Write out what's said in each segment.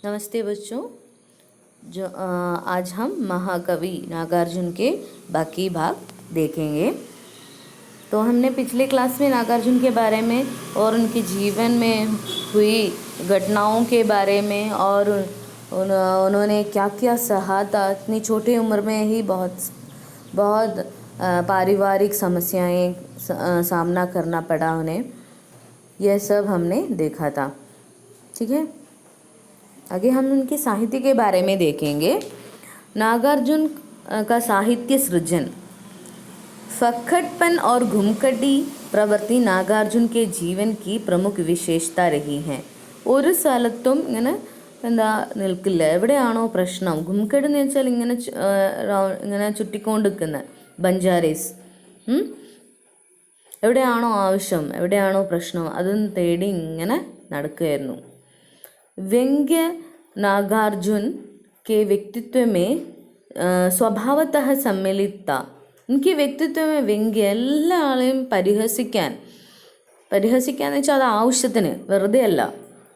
नमस्ते बच्चों। आज हम महाकवि नागार्जुन के बाकी भाग देखेंगे। तो हमने पिछले क्लास में नागार्जुन के बारे में और उनके जीवन में हुई घटनाओं के बारे में और उन्होंने क्या क्या सहा था। इतनी छोटी उम्र में ही बहुत बहुत पारिवारिक समस्याएं सामना करना पड़ा उन्हें, यह सब हमने देखा था। ठीक है, आगे हम उनके साहित्य के बारे में देखेंगे। नागार्जुन का साहित्य सृजन। फक्खड़पन और घुमकटी प्रवृत्ति नागार्जुन के जीवन की प्रमुख विशेषता रही हैं। ഒരു സ്ഥലത്തും എന്താ നിൽക്കില്ല. എവിടെയാണോ പ്രശ്നം, ഘുംകട് എന്ന് വെച്ചാൽ ഇങ്ങനെ ചുറ്റിക്കൊണ്ടിരിക്കുന്ന ബഞ്ചാരേസ്, എവിടെയാണോ ആവശ്യം, എവിടെയാണോ പ്രശ്നം, അതൊന്ന് തേടി ഇങ്ങനെ നടക്കുകയായിരുന്നു. व्यंग्य नागार्जुन के व्यक्तित्व में स्वभावतः सम्मिलित था. उनके व्यक्तित्व में व्यंग्य എല്ലാ ആളെയും പരിഹസിക്കാന്ന് വെച്ചാൽ അത് ആവശ്യത്തിന്, വെറുതെ അല്ല.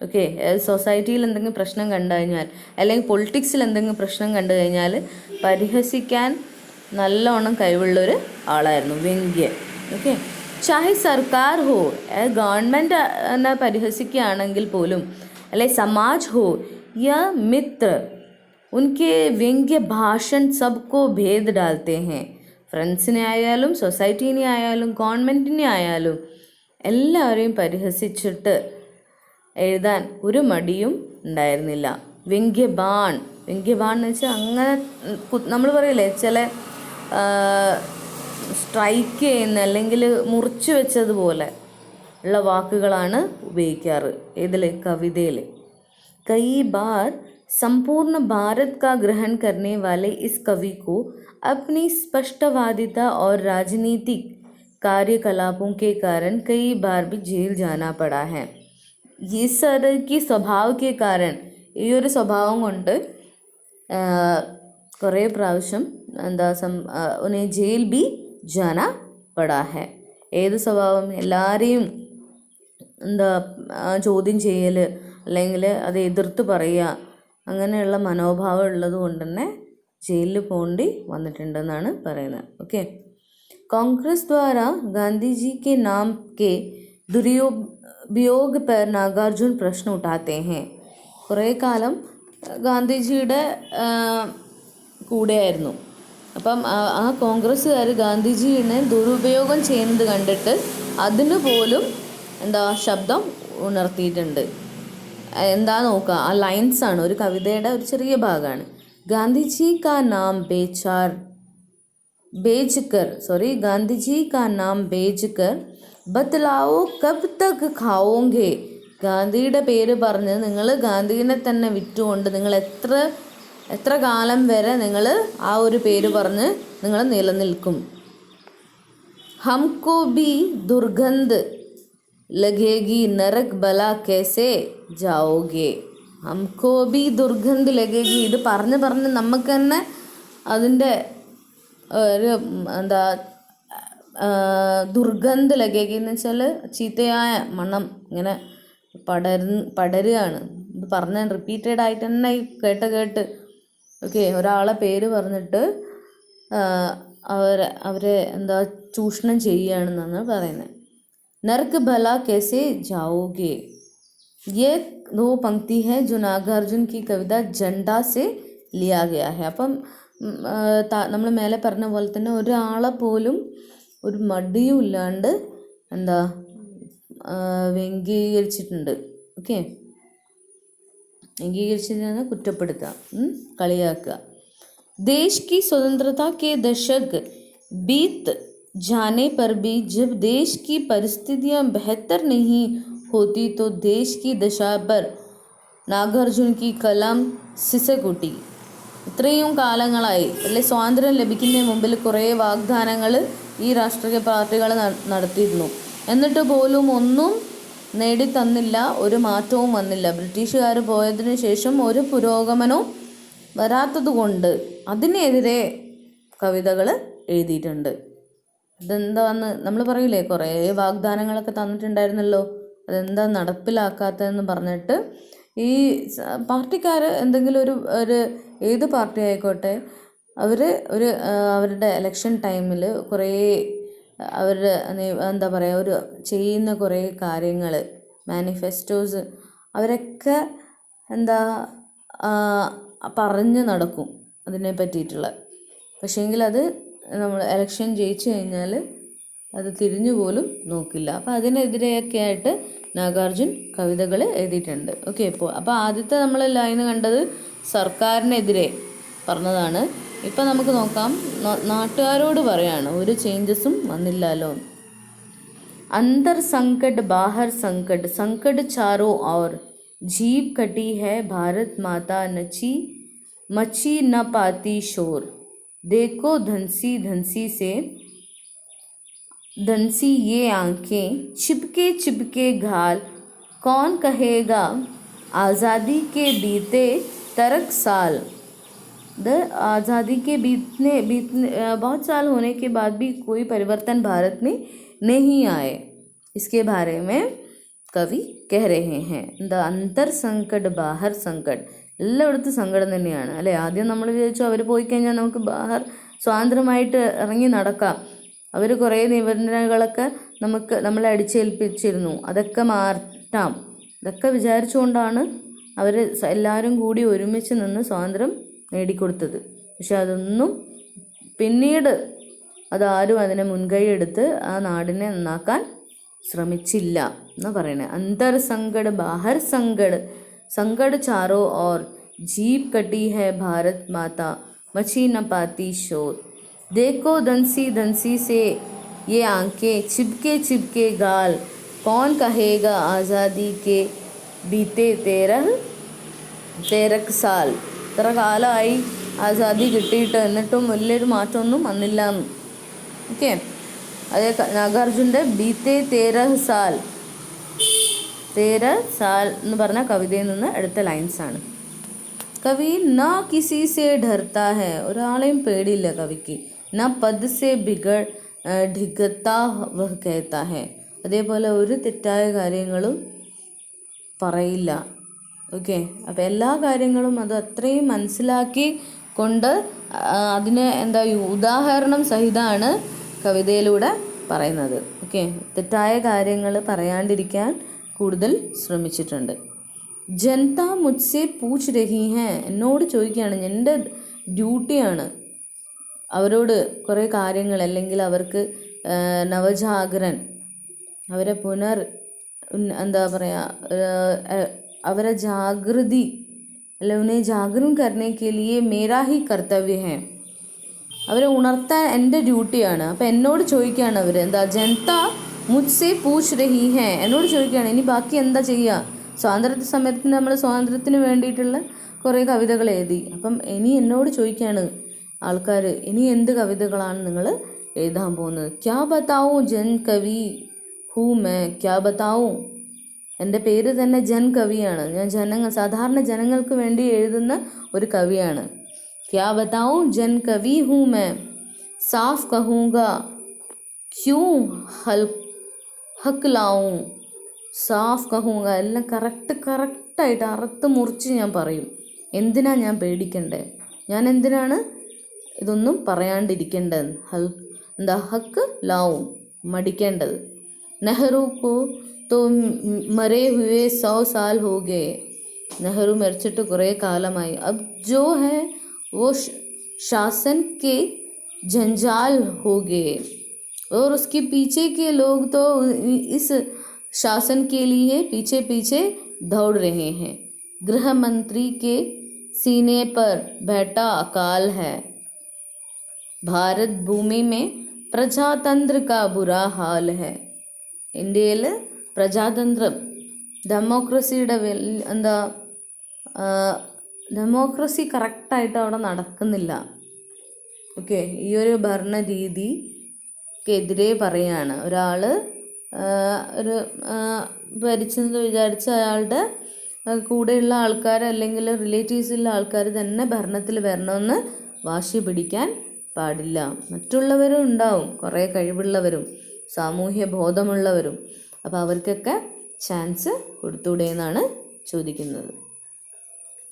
ഓക്കെ, സൊസൈറ്റിയിൽ എന്തെങ്കിലും പ്രശ്നം കണ്ടു കഴിഞ്ഞാൽ അല്ലെങ്കിൽ പൊളിറ്റിക്സിൽ എന്തെങ്കിലും പ്രശ്നം കണ്ടു കഴിഞ്ഞാൽ പരിഹസിക്കാൻ നല്ലോണം കഴിവുള്ളൊരു ആളായിരുന്നു വ്യംഗ്യ. ഓക്കെ, ചാഹെ സർക്കാർ ഹോ, ഗവൺമെൻറ് എന്നെ പരിഹസിക്കുകയാണെങ്കിൽ പോലും अले समाज हो या मित्र, उनके व्यंग्य भाषण सबको भेद डालते हैं. ഫ്രണ്ട്സിനെ ആയാലും സൊസൈറ്റീനെ ആയാലും ഗവൺമെൻറ്റിനെ ആയാലും എല്ലാവരെയും പരിഹസിച്ചിട്ട് എഴുതാൻ ഒരു മടിയും ഉണ്ടായിരുന്നില്ല. വ്യംഗ്യബാൺ എന്ന് വെച്ചാൽ അങ്ങനെ നമ്മൾ പറയില്ലേ, ചില സ്ട്രൈക്ക് ചെയ്യുന്ന അല്ലെങ്കിൽ മുറിച്ച് വെച്ചതുപോലെ ഉള്ള വാക്കുകളാണ് ഉപയോഗിക്കാറ്. ഇതിൽ കവിതയിൽ कई बार संपूर्ण भारत का ग्रहण करने वाले इस कवि को अपनी स्पष्टवादिता और राजनीतिक कार्यकलापों के कारण कई बार भी जेल जाना पड़ा है. इस तरह की स्वभाव के कारण, ഈ ഒരു സ്വഭാവം കൊണ്ട് കുറേ പ്രാവശ്യം ഉन्हें जेल भी जाना पड़ा है. ഏത് സ്വഭാവം? എല്ലാവരെയും ചോദ്യം ചെയ്യൽ അല്ലെങ്കിൽ അത് എതിർത്ത് പറയുക, അങ്ങനെയുള്ള മനോഭാവം ഉള്ളത് കൊണ്ട് തന്നെ ജയിലിൽ പോകേണ്ടി വന്നിട്ടുണ്ടെന്നാണ് പറയുന്നത്. ഓക്കെ, कांग्रेस द्वारा गांधी जी के नाम के दुरुपयोग पर नागार्जुन प्रश्न उठाते हैं. കുറേ കാലം ഗാന്ധിജിയുടെ കൂടെയായിരുന്നു. അപ്പം ആ കോൺഗ്രസ്സുകാർ ഗാന്ധിജിയെ ദുരുപയോഗം ചെയ്യുന്നത് കണ്ടിട്ട് അതിന് പോലും ശബ്ദം ഉണർത്തിയിട്ടുണ്ട്. എന്താ നോക്കുക, ആ ലൈൻസാണ്, ഒരു കവിതയുടെ ഒരു ചെറിയ ഭാഗമാണ്. ഗാന്ധിജി കാ നാം गांधी का नाम बेचकर बतलाओ कब तक खाओगे. ഗാന്ധിയുടെ പേര് പറഞ്ഞ് നിങ്ങൾ ഗാന്ധിനെ തന്നെ വിറ്റുകൊണ്ട് നിങ്ങൾ എത്ര കാലം വരെ നിങ്ങൾ ആ ഒരു പേര് പറഞ്ഞ് നിങ്ങൾ നിലനിൽക്കും. हमको भी दुर्गंध लगेगी, नरक भला कैसे जाओगे. हमको भी दुर्गंध लगेगी, ഇത് പറഞ്ഞ് നമുക്ക് തന്നെ അതിൻ്റെ ഒരു ദുർഗന്ധ ലഗേഗി എന്ന് വെച്ചാൽ ചീത്തയായ മണം ഇങ്ങനെ പടരുകയാണ്. ഇത് പറഞ്ഞ റിപ്പീറ്റഡ് ആയിട്ട് തന്നെ കേട്ട് ഓക്കെ, ഒരാളെ പേര് പറഞ്ഞിട്ട് അവരെ ചൂഷണം ചെയ്യുകയാണെന്നാണ് പറയുന്നത്. नरक भला कैसे जाओगे, ये 2 पंक्ति है जो नागार्जुन की कविता झंडा से लिया गया है. അപ്പം നമ്മൾ മേലെ പറഞ്ഞ പോലെ തന്നെ ഒരാളെ പോലും ഒരു മടിയും ഇല്ലാണ്ട് വ്യംഗ്യീകരിച്ചിട്ടുണ്ട്. ഓക്കെ, വ്യംഗ്യീകരിച്ചിട്ട് കുറ്റപ്പെടുത്തുക, കളിയാക്കുക. देश की स्वतंत्रता के दशक बीत जाने पर भी जब देश की परिस्थितियां बेहतर नहीं होती तो देश की दशा पर नागार्जुन की कलम सिसकुटी. ഇത്രയും കാലങ്ങളായി അല്ലെ സ്വാതന്ത്ര്യം ലഭിക്കുന്നതിന് മുമ്പിൽ കുറേ വാഗ്ദാനങ്ങൾ ഈ രാഷ്ട്രീയ പാർട്ടികൾ നടത്തിയിരുന്നു. എന്നിട്ട് പോലും ഒന്നും നേടിത്തന്നില്ല, ഒരു മാറ്റവും വന്നില്ല. ബ്രിട്ടീഷുകാർ പോയതിനു ശേഷം ഒരു പുരോഗമനവും വരാത്തതുകൊണ്ട് അതിനെതിരെ കവിതകൾ എഴുതിയിട്ടുണ്ട്. ഇതെന്താന്ന് നമ്മൾ പറയില്ലേ, കുറേ വാഗ്ദാനങ്ങളൊക്കെ തന്നിട്ടുണ്ടായിരുന്നല്ലോ, അതെന്താ നടപ്പിലാക്കാത്തതെന്ന് പറഞ്ഞിട്ട് ഈ പാർട്ടിക്കാർ എന്തെങ്കിലും ഒരു ഏത് പാർട്ടി ആയിക്കോട്ടെ, അവർ അവരുടെ ഇലക്ഷൻ ടൈമിൽ കുറേ അവരുടെ എന്താ പറയുക, ഒരു ചെയ്യുന്ന കുറേ കാര്യങ്ങൾ, മാനിഫെസ്റ്റോസ്, അവരൊക്കെ എന്താ പറഞ്ഞ് നടക്കും അതിനെ പറ്റിയിട്ടുള്ള. പക്ഷേങ്കിൽ അത് നമ്മൾ ഇലക്ഷൻ ജയിച്ചു കഴിഞ്ഞാൽ അത് തിരിഞ്ഞു പോലും നോക്കില്ല. അപ്പോൾ അതിനെതിരെയൊക്കെ ആയിട്ട് നാഗാർജുൻ കവിതകൾ എഴുതിയിട്ടുണ്ട്. ഓക്കെ, അപ്പോൾ ആദ്യത്തെ നമ്മൾ ലൈന് കണ്ടത് സർക്കാരിനെതിരെ പറഞ്ഞതാണ്. ഇപ്പം നമുക്ക് നോക്കാം, നാട്ടുകാരോട് പറയാണ്, ഒരു ചേഞ്ചസും വന്നില്ലല്ലോ. अंदर संकट बाहर संकट, संकट चारों ओर, जीभ कटी है भारत माता नची, मची न पाती शोर, देखो धंसी धंसी से धंसी ये आंखें, चिपके चिपके घाल, कौन कहेगा आज़ादी के बीते तरक साल. आज़ादी के बीतने बहुत साल होने के बाद भी कोई परिवर्तन भारत में नहीं आए, इसके बारे में കവി കഹ രഹേ ഹേ. എന്താ അന്തർ സങ്കട് ബാഹർ സങ്കട്, എല്ലായിടത്തും സങ്കടം തന്നെയാണ് അല്ലേ. ആദ്യം നമ്മൾ വിചാരിച്ചു അവർ പോയി കഴിഞ്ഞാൽ നമുക്ക് ബാഹർ സ്വാതന്ത്ര്യമായിട്ട് ഇറങ്ങി നടക്കാം, അവർ കുറേ നിബന്ധനകളൊക്കെ നമ്മളെ അടിച്ചേൽപ്പിച്ചിരുന്നു, അതൊക്കെ മാറ്റാം, ഇതൊക്കെ വിചാരിച്ചുകൊണ്ടാണ് അവർ എല്ലാവരും കൂടി ഒരുമിച്ച് നിന്ന് സ്വാതന്ത്ര്യം നേടിക്കൊടുത്തത്. പക്ഷെ അതൊന്നും പിന്നീട് അതാരും അതിനെ മുൻകൈ എടുത്ത് ആ നാടിനെ നന്നാക്കാൻ ശ്രമിച്ചില്ല എന്ന് പറയണേ. അന്തർ സങ്കട് ബാഹർ സങ്കട്, സങ്കട് ചാരോ ഓർ, ജീപ് കട്ടി ഹൈ ഭാരത് മാതാ മച്ചി ന പാത്തി ശോർ, देखो धंसी धंसी से ये आंखें, चिपके चिपके गाल, कौन कहेगा आज़ादी के बीते तेरह साल. ഇത്ര കാലമായി ആസാദി കിട്ടിയിട്ട്, എന്നിട്ടും വലിയൊരു മാറ്റമൊന്നും വന്നില്ല. ഓക്കെ, അതേ നാഗാർജുൻ്റെ ബീത്തെ തേരഹ് സാൽ എന്ന് പറഞ്ഞ കവിതയിൽ നിന്ന് എടുത്ത ലൈൻസാണ്. കവി ന കിസി സെ ഡർത്താ ഹെ, ഒരാളെയും പേടിയില്ല കവിക്ക്. ന പദ് സെ ഡിഗത്താ വഹ് കഹത്താ ഹെ, അതേപോലെ ഒരു തെറ്റായ കാര്യങ്ങളും പറയില്ല. ഓക്കെ, അപ്പോൾ എല്ലാ കാര്യങ്ങളും അത് അത്രയും മനസ്സിലാക്കി കൊണ്ട് അതിന് എന്താ ഉദാഹരണം സഹിതമാണ് കവിതയിലൂടെ പറയുന്നത്. ഓക്കെ, തെറ്റായ കാര്യങ്ങൾ പറയാണ്ടിരിക്കാൻ കൂടുതൽ ശ്രമിച്ചിട്ടുണ്ട്. ജനത മുജ്സെ പൂച്ച് രഹി ഹേ, എന്നോട് ചോദിക്കുകയാണ്, എൻ്റെ ഡ്യൂട്ടിയാണ് അവരോട് കുറേ കാര്യങ്ങൾ, അല്ലെങ്കിൽ അവർക്ക് നവജാഗരൻ, അവരെ എന്താ പറയുക, അവരെ ജാഗൃതി, അല്ലെ ഉന്നെ ജാഗരൺ കർണേ കെ ലിയേ മേരാ ഹി കർത്തവ്യ ഹേ, അവരെ ഉണർത്താൻ എൻ്റെ ഡ്യൂട്ടിയാണ്. അപ്പം എന്നോട് ചോദിക്കുകയാണ് അവർ, എന്താ ജനത മുജ്സെ പൂച്ച് രഹി ഹേ, എന്നോട് ചോദിക്കുകയാണ് ഇനി ബാക്കി എന്താ ചെയ്യുക. സ്വാതന്ത്ര്യ സമയത്തിന് നമ്മൾ സ്വാതന്ത്ര്യത്തിന് വേണ്ടിയിട്ടുള്ള കുറേ കവിതകൾ എഴുതി, അപ്പം ഇനി എന്നോട് ചോദിക്കുകയാണ് ആൾക്കാർ, ഇനി എന്ത് കവിതകളാണ് നിങ്ങൾ എഴുതാൻ പോകുന്നത്. ക്യാ ബതാവും ജൻ കവി ഹൂ മേ, ക്യാ ബതാവും, എൻ്റെ പേര് തന്നെ ജൻ കവിയാണ്, ഞാൻ സാധാരണ ജനങ്ങൾക്ക് വേണ്ടി എഴുതുന്ന ഒരു കവിയാണ്. ക്യാ ബതാവും ജൻ കവി ഹൂ മേ, സാഫ് കഹൂങ്ക ക്യൂ ഹക്ക് ലാവും, സാഫ് കഹൂങ്ക, എല്ലാം കറക്റ്റായിട്ട് അറുത്ത് മുറിച്ച് ഞാൻ പറയും. എന്തിനാ ഞാൻ പേടിക്കണ്ടേ, ഞാൻ എന്തിനാണ് ഇതൊന്നും പറയാണ്ടിരിക്കേണ്ടത്. എന്താ ഹക്ക് ലാവും, മടിക്കേണ്ടത്. നെഹ്റുക്കോ तो मरे हुए 100 साल हो गए, नेहरू मरचिട്ട് കുറേ കാലമായി. अब जो है वो शासन के जंजाल हो गए, और उसके पीछे के लोग तो इस शासन के लिए पीछे पीछे दौड़ रहे हैं. गृह मंत्री के सीने पर बैठा अकाल है, भारत भूमि में प्रजातंत्र का बुरा हाल है. ഇന്ത്യയിൽ പ്രജാതന്ത്രം, ഡെമോക്രസിയുടെ എന്താ ഡെമോക്രസി കറക്റ്റായിട്ട് അവിടെ നടക്കുന്നില്ല. ഓക്കെ, ഈ ഒരു ഭരണരീതിക്കെതിരെ പറയാണ്. ഒരാൾ ഒരു ഭരിച്ചെന്ന് വിചാരിച്ച അയാളുടെ കൂടെയുള്ള ആൾക്കാർ, അല്ലെങ്കിൽ റിലേറ്റീവ്സുള്ള ആൾക്കാർ തന്നെ ഭരണത്തിൽ വരണമെന്ന് വാശി പിടിക്കാൻ പാടില്ല. മറ്റുള്ളവരും ഉണ്ടാവും, കുറേ കഴിവുള്ളവരും സാമൂഹ്യ ബോധമുള്ളവരും, അപ്പോൾ അവർക്കൊക്കെ ചാൻസ് കൊടുത്തൂടെ എന്നാണ് ചോദിക്കുന്നത്.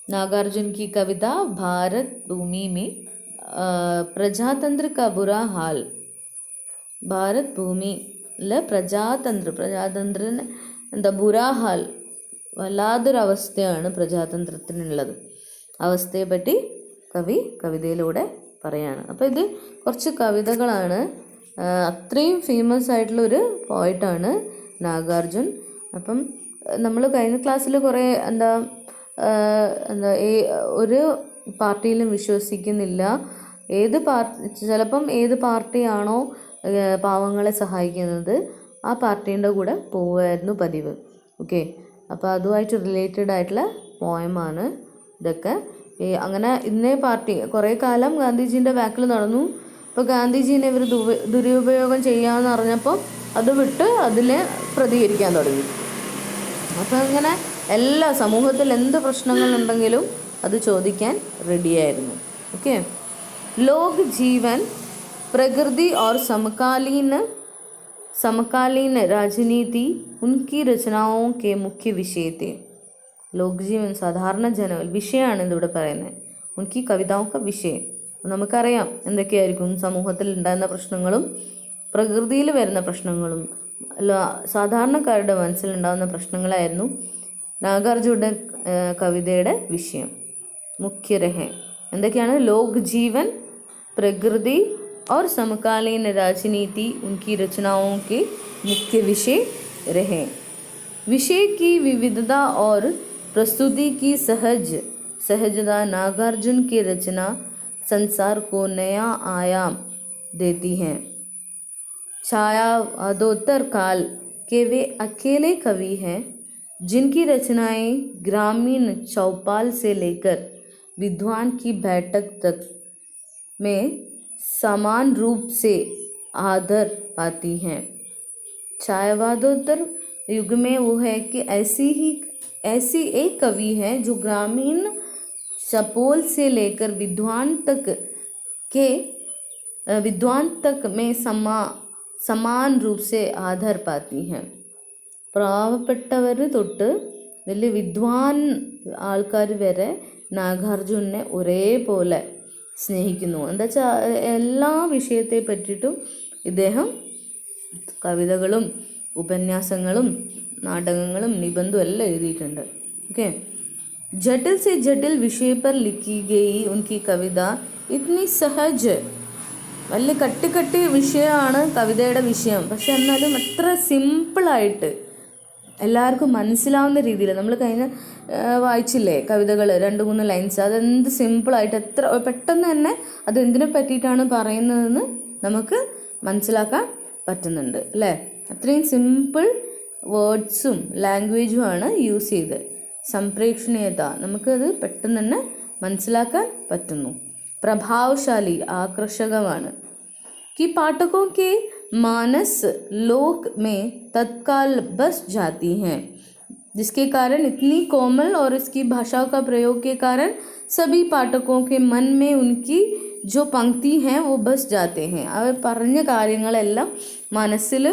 नागार्जुन की कविता भारत भूमि में प्रजातंत्र का बुरा हाल. ഭാരത് ഭൂമിയിലെ പ്രജാതന്ത്രന് എന്താ ബുരാഹാൽ, വല്ലാത്തൊരവസ്ഥയാണ് പ്രജാതന്ത്രത്തിനുള്ളത്. അവസ്ഥയെപ്പറ്റി കവി കവിതയിലൂടെ പറയാണ്. അപ്പോൾ ഇത് കുറച്ച് കവിതകളാണ്. അത്രയും ഫേമസ് ആയിട്ടുള്ളൊരു പോയിട്ടാണ് നാഗാർജുൻ. അപ്പം നമ്മൾ കഴിഞ്ഞ ക്ലാസ്സിൽ കുറേ ഒരു പാർട്ടിയിലും വിശ്വസിക്കുന്നില്ല. ചിലപ്പം ഏത് പാർട്ടിയാണോ പാവങ്ങളെ സഹായിക്കുന്നത് ആ പാർട്ടീൻ്റെ കൂടെ പോവുമായിരുന്നു പതിവ്. ഓക്കെ, അപ്പോൾ അതുമായിട്ട് റിലേറ്റഡ് ആയിട്ടുള്ള പോയമാണ് ഇതൊക്കെ. അങ്ങനെ ഇന്നേ പാർട്ടി കുറേ കാലം ഗാന്ധിജീൻ്റെ ബാക്കിൽ നടന്നു. അപ്പോൾ ഗാന്ധിജീനെ ഇവർ ദുരുപയോഗം ചെയ്യാമെന്ന് അറിഞ്ഞപ്പോൾ അത് വിട്ട് അതിനെ പ്രതികരിക്കാൻ തുടങ്ങി. അപ്പോൾ അങ്ങനെ എല്ലാ സമൂഹത്തിൽ എന്ത് പ്രശ്നങ്ങളുണ്ടെങ്കിലും അത് ചോദിക്കാൻ റെഡിയായിരുന്നു. ओके, लोक जीवन, प्रकृति और समकालीन राजनीति उनकी रचनाओं के मुख्य विषय थे. लोक जीवन സാധാരണ വിഷയമാണ് ഇതിവിടെ പറയുന്നത്. ഉൻകി കവിതാओं का विषय. നമുക്കറിയാം എന്തൊക്കെയായിരിക്കും സമൂഹത്തിൽ ഉണ്ടാകുന്ന പ്രശ്നങ്ങളും പ്രകൃതിയിൽ വരുന്ന പ്രശ്നങ്ങളും സാധാരണക്കാരുടെ മനസ്സിലുണ്ടാകുന്ന പ്രശ്നങ്ങളായിരുന്നു നാഗാർജുൻ്റെ കവിതയുടെ വിഷയം. മുഖ്യ രഹേ എന്തൊക്കെയാണ്? ലോക് ജീവൻ, പ്രകൃതി और समकालीन राजनीति उनकी रचनाओं के मुख्य विषय रहे. विषय की विविधता और प्रस्तुति की सहजता नागार्जुन की रचना संसार को नया आयाम देती हैं. छायावादोत्तर काल के वे अकेले कवि हैं जिनकी रचनाएं ग्रामीण चौपाल से लेकर विद्वान की बैठक तक में समान रूप से आदर पाती हैं. छायावादोत्तर युग में वो है कि ऐसी एक कवि है जो ग्रामीण चौपाल से लेकर विद्वान तक में समान रूप से आदर पाती हैं. പാവപ്പെട്ടവർ തൊട്ട് വലിയ വിദ്വാൻ ആൾക്കാർ വരെ നാഗാർജുനെ ഒരേപോലെ സ്നേഹിക്കുന്നു. എന്താ വെച്ചാൽ എല്ലാ വിഷയത്തെ പറ്റിയിട്ടും ഇദ്ദേഹം കവിതകളും ഉപന്യാസങ്ങളും നാടകങ്ങളും നിബന്ധവും എല്ലാം എഴുതിയിട്ടുണ്ട്. ഓക്കെ, ജटिल से जटिल विषय पर लिखी गई उनकी कविता इतनी सहज, വലിയ കട്ടി വിഷയമാണ് കവിതയുടെ വിഷയം. പക്ഷെ എന്നാലും അത്ര സിമ്പിളായിട്ട് എല്ലാവർക്കും മനസ്സിലാവുന്ന രീതിയിൽ നമ്മൾ കഴിഞ്ഞ വായിച്ചില്ലേ കവിതകൾ 2-3 ലൈൻസ്, അതെന്ത് സിമ്പിളായിട്ട് എത്ര പെട്ടെന്ന് തന്നെ അതെന്തിനെ പറ്റിയിട്ടാണ് പറയുന്നതെന്ന് നമുക്ക് മനസ്സിലാക്കാൻ പറ്റുന്നുണ്ട് അല്ലേ. അത്രയും സിമ്പിൾ വേർഡ്സും ലാംഗ്വേജുമാണ് യൂസ് ചെയ്ത്. സംപ്രേക്ഷണീയത നമുക്കത് പെട്ടെന്ന് തന്നെ മനസ്സിലാക്കാൻ പറ്റുന്നു. प्रभावशाली, आकर्षकമാണ്. कि पाठकों के मानस लोक में तत्काल बस जाती हैं, जिसके कारण इतनी कोमल और इसकी भाषा का प्रयोग के कारण सभी पाठकों के मन में उनकी जो पंक्ति हैं वो बस जाते हैं. അവർ പറഞ്ഞ കാര്യങ്ങളെല്ലാം മനസ്സിൽ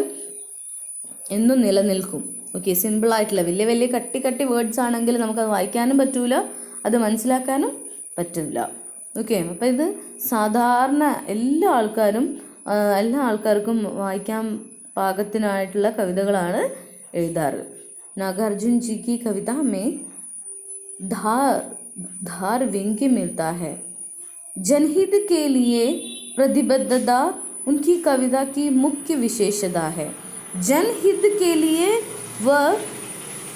എന്നും നിലനിൽക്കും. ഓക്കെ, സിമ്പിളായിട്ടുള്ള വലിയ കട്ടി വേർഡ്സ് ആണെങ്കിൽ നമുക്കത് വായിക്കാനും പറ്റൂല, അത് മനസ്സിലാക്കാനും പറ്റില്ല. ഓക്കെ, അപ്പോൾ ഇത് സാധാരണ എല്ലാ ആൾക്കാർക്കും വായിക്കാൻ പാകത്തിനായിട്ടുള്ള കവിതകളാണ് എഴുതാറ്. नागार्जुन जी की कविता में धार व्यंग्य मिलता है. जनहित के लिए प्रतिबद्धता उनकी कविता की मुख्य विशेषता है. जनहित के लिए वह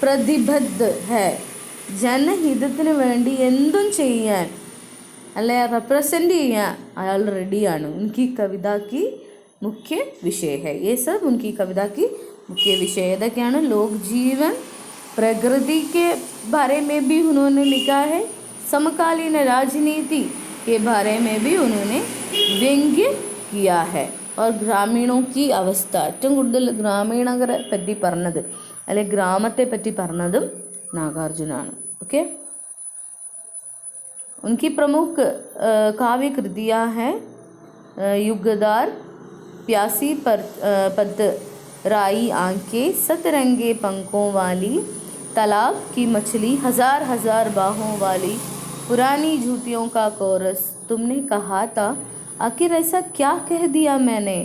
പ്രതിബദ്ധ है. ജനഹിതത്തിന് വേണ്ടി എന്തും ചെയ്യാൻ അല്ലെ റെപ്രസെൻ്റ് ചെയ്യാൻ അയാൾ റെഡിയാണ്. ഉൻകി കവിത की मुख्य विषय है. ये सब उनकी कविता की मुख्य विषय ഏതൊക്കെയാണ്? लोक जीवन, प्रकृति के बारे में भी उन्होंने लिखा है. समकालीन राजनीति के बारे में भी उन्होंने व्यंग्य किया है. और ഗ്രാമീണോ की അവസ്ഥ, ഏറ്റവും കൂടുതൽ ഗ്രാമീണരെ പറ്റി പറഞ്ഞത് അല്ലെ ഗ്രാമത്തെ പറ്റി പറഞ്ഞതും നാഗാർജുനാണ്. ഓക്കെ, उनकी प्रमुख काव्य कृतियाँ हैं युगदार, प्यासी पद, राई आंखें, सतरंगे पंखों वाली, तालाब की मछली, हजार हजार बाहों वाली, पुरानी जूतियों का कोरस, तुमने कहा था आखिर ऐसा क्या कह दिया मैंने.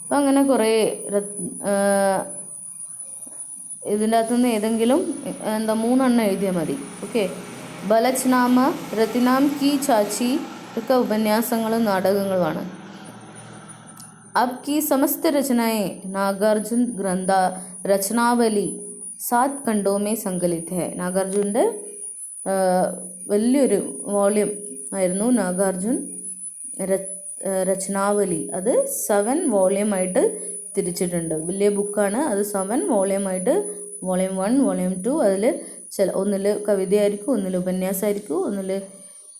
അപ്പം അങ്ങനെ കുറേ ഇതിൻ്റെ അകത്തുനിന്ന് ഏതെങ്കിലും എന്താ 3 എണ്ണം എഴുതിയാൽ മതി. ഓക്കെ. ബലച്നാമ, രത്തിനാം കി ചാച്ചി ഒക്കെ ഉപന്യാസങ്ങളും നാടകങ്ങളുമാണ്. अब की समस्त रचनाएं नागार्जुन ग्रंथा रचनावली 7 खंडों में संकलित है. നാഗാർജുൻ്റെ വലിയൊരു വോള്യൂം ആയിരുന്നു നാഗാർജുൻ രചനാവലി. അത് 7 വോള്യൂമായിട്ട് തിരിച്ചിട്ടുണ്ട്. വലിയ ബുക്കാണ്. അത് 7 വോള്യൂമായിട്ട്, വോള്യൂം 1, വോള്യൂം 2. അതിൽ ഒന്നിൽ കവിതയായിരിക്കും, ഒന്നിൽ ഉപന്യാസമായിരിക്കും, ഒന്നിൽ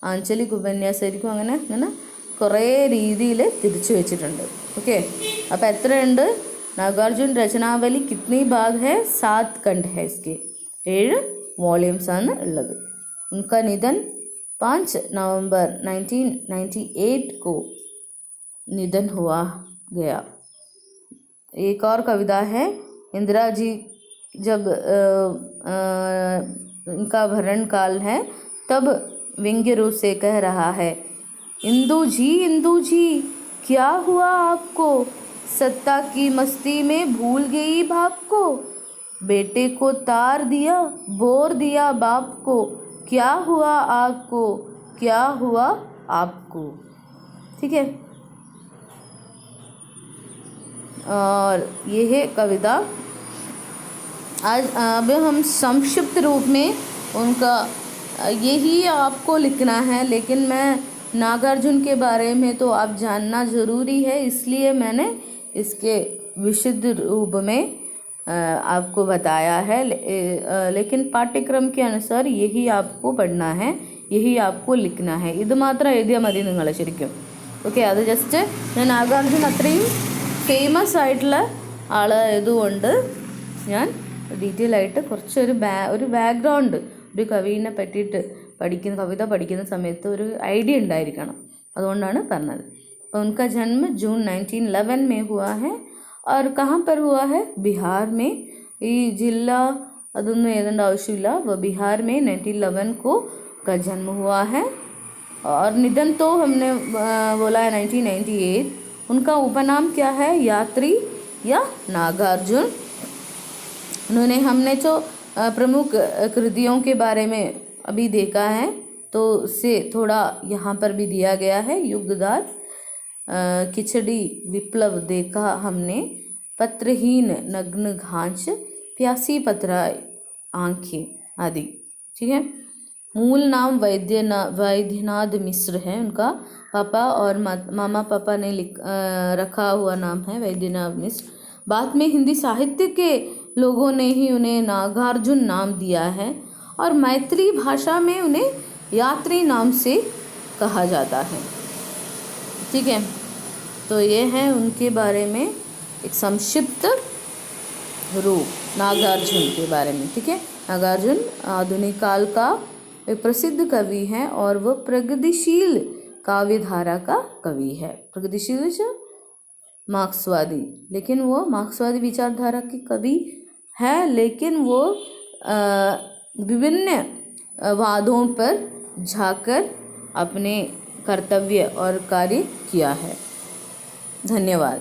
ആഞ്ചലിക് ഉപന്യാസമായിരിക്കും. അങ്ങനെ അങ്ങനെ കുറേ രീതിയിൽ തിരിച്ചു വെച്ചിട്ടുണ്ട്. ഓക്കെ. അപ്പോൾ എത്രയുണ്ട്? നാഗാർജുൻ രചനാവലി കിത്നി ഭാഗ് ഹെ? 7 खंड है इसके. 7 वॉल्यूम्स ആണ് ഉള്ളത്. उनका निधन 5 नवंबर 1998 को निधन हुआ गया. एक और कविता है, इंदिरा जी जब इनका भरण काल है तब व्यंग्य रूप से कह रहा है, इंदु जी क्या हुआ आपको, सत्ता की मस्ती में भूल गई बाप को, बेटे को तार दिया बोर दिया बाप को, क्या हुआ आपको, क्या हुआ आपको. ठीक है. और ये है कविता. आज अब हम संक्षिप्त रूप में उनका यही आपको लिखना है, लेकिन मैं नागार्जुन के बारे में तो आप जानना ज़रूरी है, इसलिए मैंने इसके विशुद्ध रूप में आपको बताया है. लेकिन पाठ्यक्रम के अनुसार यही आपको पढ़ना है, यही आपको लिखना है. ഇത് മാത്രം എഴുതിയാൽ മതി നിങ്ങൾ ശരിക്കും. ഓക്കെ. അത് ജസ്റ്റ് ഞാൻ നാഗാർജുൻ അത്രയും ഫേമസ് ആയിട്ടുള്ള ആളായതുകൊണ്ട് ഞാൻ ഡീറ്റെയിൽ ആയിട്ട് കുറച്ചൊരു ബാക്ക്ഗ്രൗണ്ട്, ഒരു കവിനെ പറ്റിയിട്ട് കവിത പഠിക്കുന്ന സമയത്ത് ഒരു ഐഡിയ ഉണ്ടായിരിക്കണം. അതുകൊണ്ടാണ് പറഞ്ഞത്. അപ്പോൾ उनका जन्म जून 1911 में हुआ है. और कहाँ पर हुआ है? बिहार में. ഈ ജില്ല അതൊന്നും എഴുതേണ്ട ആവശ്യമില്ല. वो बिहार में 1911 को का जन्म हुआ है. और निधन तो हमने बोला है 1998. उनका उपनाम क्या है? यात्री या नागार्जुन. उन्होंने हमने जो प्रमुख कृतियों के बारे में अभी देखा है तो उससे थोड़ा यहाँ पर भी दिया गया है. युगदार, खिचड़ी, विप्लव देखा हमने, पत्रहीन, नग्न घांच, प्यासी पतराई आंखें आदि. ठीक है. मूल नाम वैद्यनाथ मिश्र है उनका. पापा और मामा पापा ने रखा हुआ नाम है वैद्यनाथ मिश्र. बाद में हिंदी साहित्य के लोगों ने ही उन्हें नागार्जुन नाम दिया है और मैत्री भाषा में उन्हें यात्री नाम से कहा जाता है. ठीक है. तो ये है उनके बारे में एक संक्षिप्त रूप नागार्जुन के बारे में. ठीक है. नागार्जुन आधुनिक काल का एक प्रसिद्ध कवि है और वह प्रगतिशील काव्यधारा का कवि है. प्रगतिशील मार्क्सवादी, लेकिन वो मार्क्सवादी विचारधारा के कवि है, लेकिन वो विभिन्न वादों पर झांककर अपने कर्तव्य और कार्य किया है. धन्यवाद.